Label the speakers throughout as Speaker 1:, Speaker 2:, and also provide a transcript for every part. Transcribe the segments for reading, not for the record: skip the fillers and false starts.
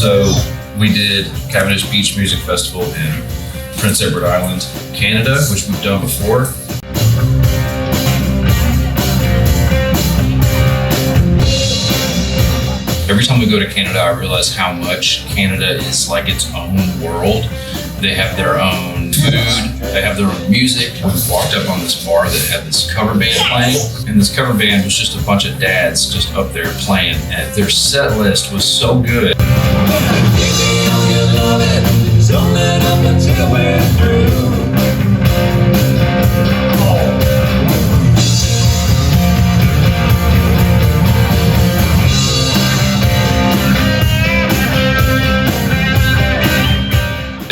Speaker 1: So we did Cavendish Beach Music Festival in Prince Edward Island, Canada, which we've done before. Every time we go to Canada, I realize how much Canada is like its own world. They have their own food, they have their own music. We walked up on this bar that had this cover band playing, and this cover band was just a bunch of dads just up there playing, and their set list was so good.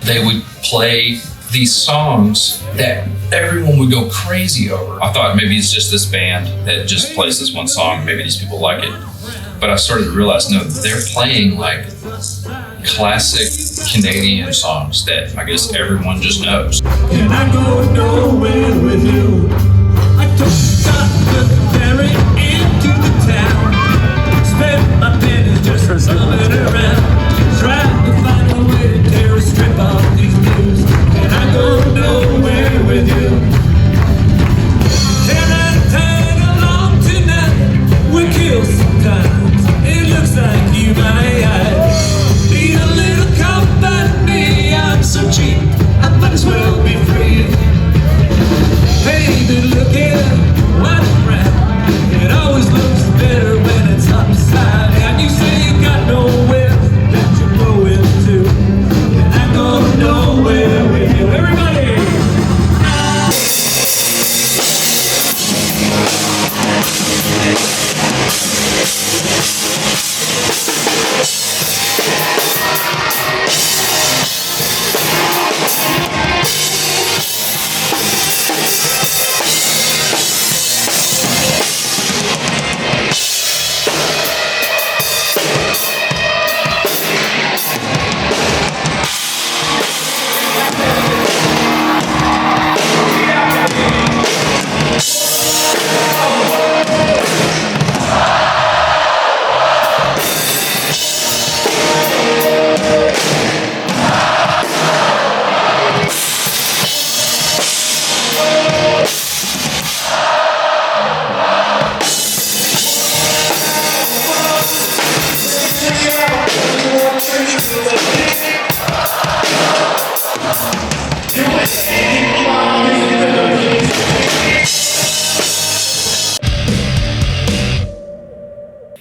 Speaker 1: They would play these songs that everyone would go crazy over. I thought maybe it's just this band that just plays this one song. Maybe these people like it. But I started to realize, no, they're playing like classic Canadian songs that I guess everyone just knows.
Speaker 2: And I go nowhere with you. I took the ferry into the town. Spent my pennies just bumming around. Trying to find a way to tear a strip off these blues. And I go nowhere with you. Can I tag along tonight? We kill sometimes. It looks like you might need a little company. I'm so cheap, I might as well be free. Baby, look at what's around. It always looks better when it's upside down. You say you got nowhere that you're going to, and I go nowhere with you. Everybody!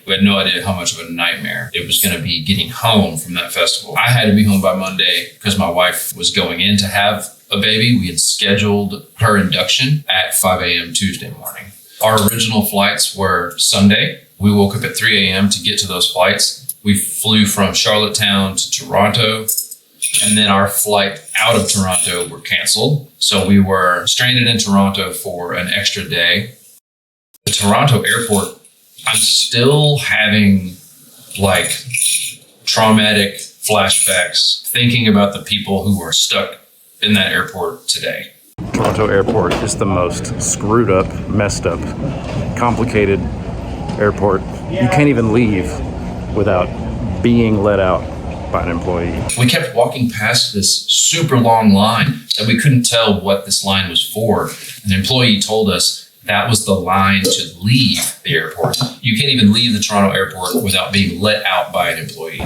Speaker 1: We had no idea how much of a nightmare it was going to be getting home from that festival. I had to be home by Monday because my wife was going in to have a baby. We had scheduled her induction at 5 a.m. Tuesday morning. Our original flights were Sunday. We woke up at 3 a.m. to get to those flights. We flew from Charlottetown to Toronto, and then our flight out of Toronto were canceled. So we were stranded in Toronto for an extra day. The Toronto airport, I'm still having like traumatic flashbacks thinking about the people who were stuck in that airport today.
Speaker 3: Toronto airport is the most screwed up, messed up, complicated airport. You can't even leave without being let out by an employee.
Speaker 1: We kept walking past this super long line that we couldn't tell what this line was for. An employee told us that was the line to leave the airport. You can't even leave the Toronto airport without being let out by an employee.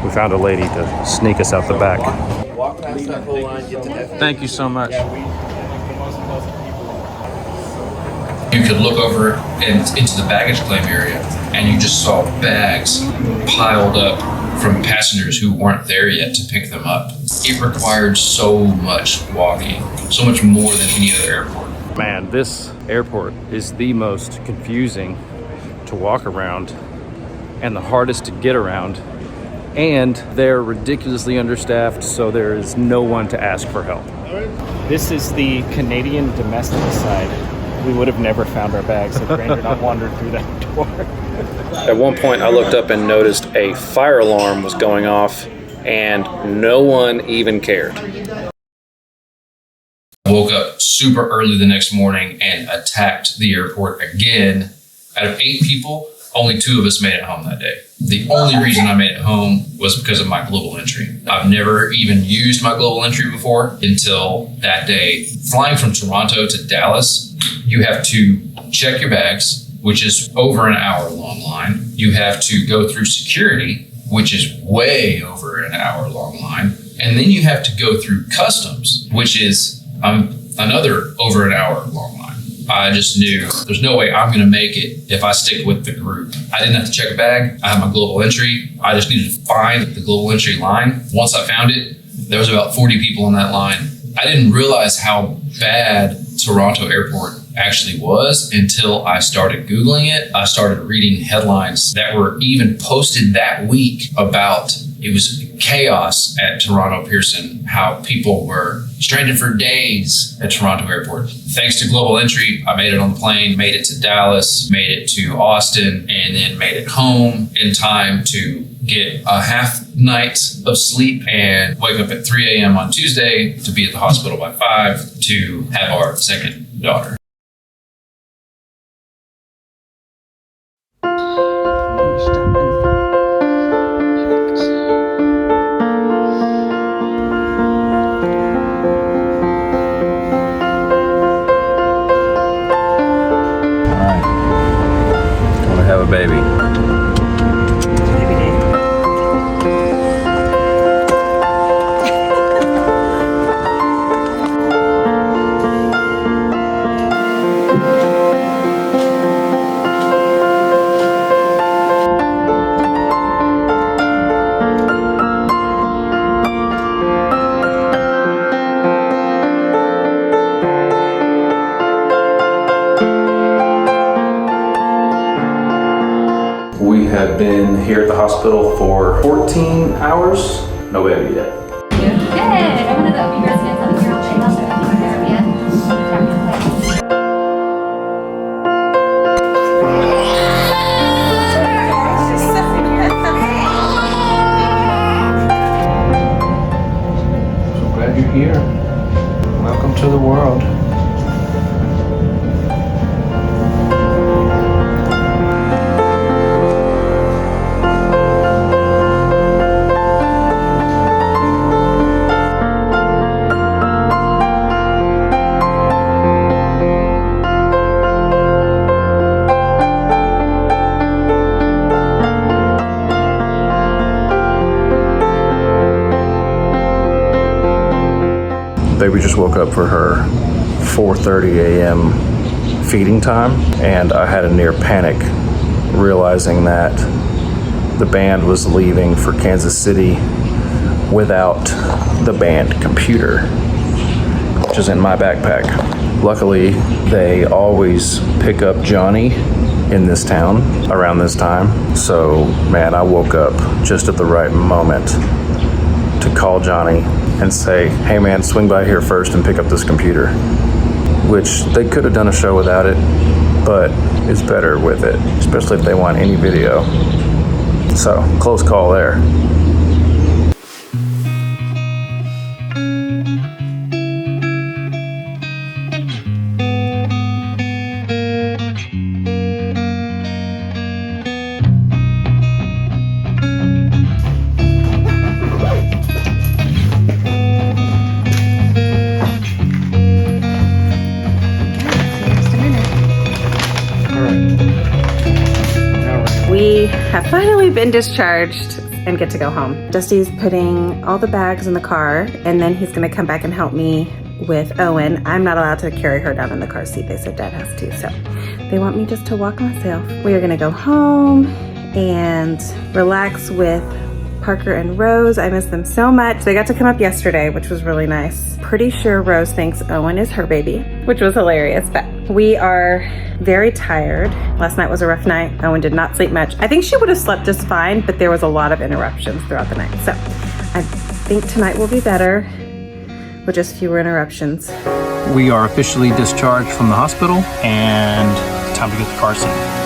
Speaker 3: We found a lady to sneak us out the back.
Speaker 4: Walk past that whole line, get to that.
Speaker 3: Thank you so much.
Speaker 1: You could look over and into the baggage claim area, and you just saw bags piled up from passengers who weren't there yet to pick them up. It required so much walking, so much more than any other airport.
Speaker 3: Man, this airport is the most confusing to walk around and the hardest to get around. And they're ridiculously understaffed, so there is no one to ask for help.
Speaker 5: This is the Canadian domestic side. We would have never found our bags if Rain had not wandered through that door.
Speaker 3: At one point, I looked up and noticed a fire alarm was going off, and no one even cared.
Speaker 1: I woke up super early the next morning and attacked the airport again. Out of 8 people, only 2 of us made it home that day. The only reason I made it home was because of my global entry. I've never even used my global entry before until that day. Flying from Toronto to Dallas, you have to check your bags, which is over an hour long line. You have to go through security, which is way over an hour long line. And then you have to go through customs, which is another over an hour long line. I just knew there's no way I'm going to make it if I stick with the group. I didn't have to check a bag. I had my global entry. I just needed to find the global entry line. Once I found it, there was about 40 people in that line. I didn't realize how bad Toronto Airport actually was until I started Googling it. I started reading headlines that were even posted that week about it was chaos at Toronto Pearson, how people were stranded for days at Toronto Airport. Thanks to global entry, I made it on the plane, made it to Dallas, made it to Austin, and then made it home in time to get a half night of sleep and wake up at 3 a.m. on Tuesday to be at the hospital by 5 to have our second daughter.
Speaker 3: Baby. We have been here at the hospital for 14 hours. No baby yet.
Speaker 6: Good. I'm gonna go. You guys get something here. I'll check out there.
Speaker 3: So glad you're here. Welcome to the world. Baby just woke up for her 4:30 a.m. feeding time, and I had a near panic realizing that the band was leaving for Kansas City without the band computer, which is in my backpack. Luckily, they always pick up Johnny in this town around this time. So, man, I woke up just at the right moment to call Johnny and say, hey man, swing by here first and pick up this computer. Which they could have done a show without it, but it's better with it, especially if they want any video. So, close call there.
Speaker 7: We have finally been discharged and get to go home. Dusty's putting all the bags in the car, and then he's gonna come back and help me with Owen. I'm not allowed to carry her down in the car seat. They said Dad has to, so they want me just to walk myself. We are gonna go home and relax with Parker and Rose. I miss them so much. They got to come up yesterday, which was really nice. Pretty sure Rose thinks Owen is her baby, which was hilarious, but we are very tired. Last night was a rough night. Owen did not sleep much. I think she would have slept just fine, but there was a lot of interruptions throughout the night. So I think tonight will be better with just fewer interruptions.
Speaker 3: We are officially discharged from the hospital and time to get the car seat.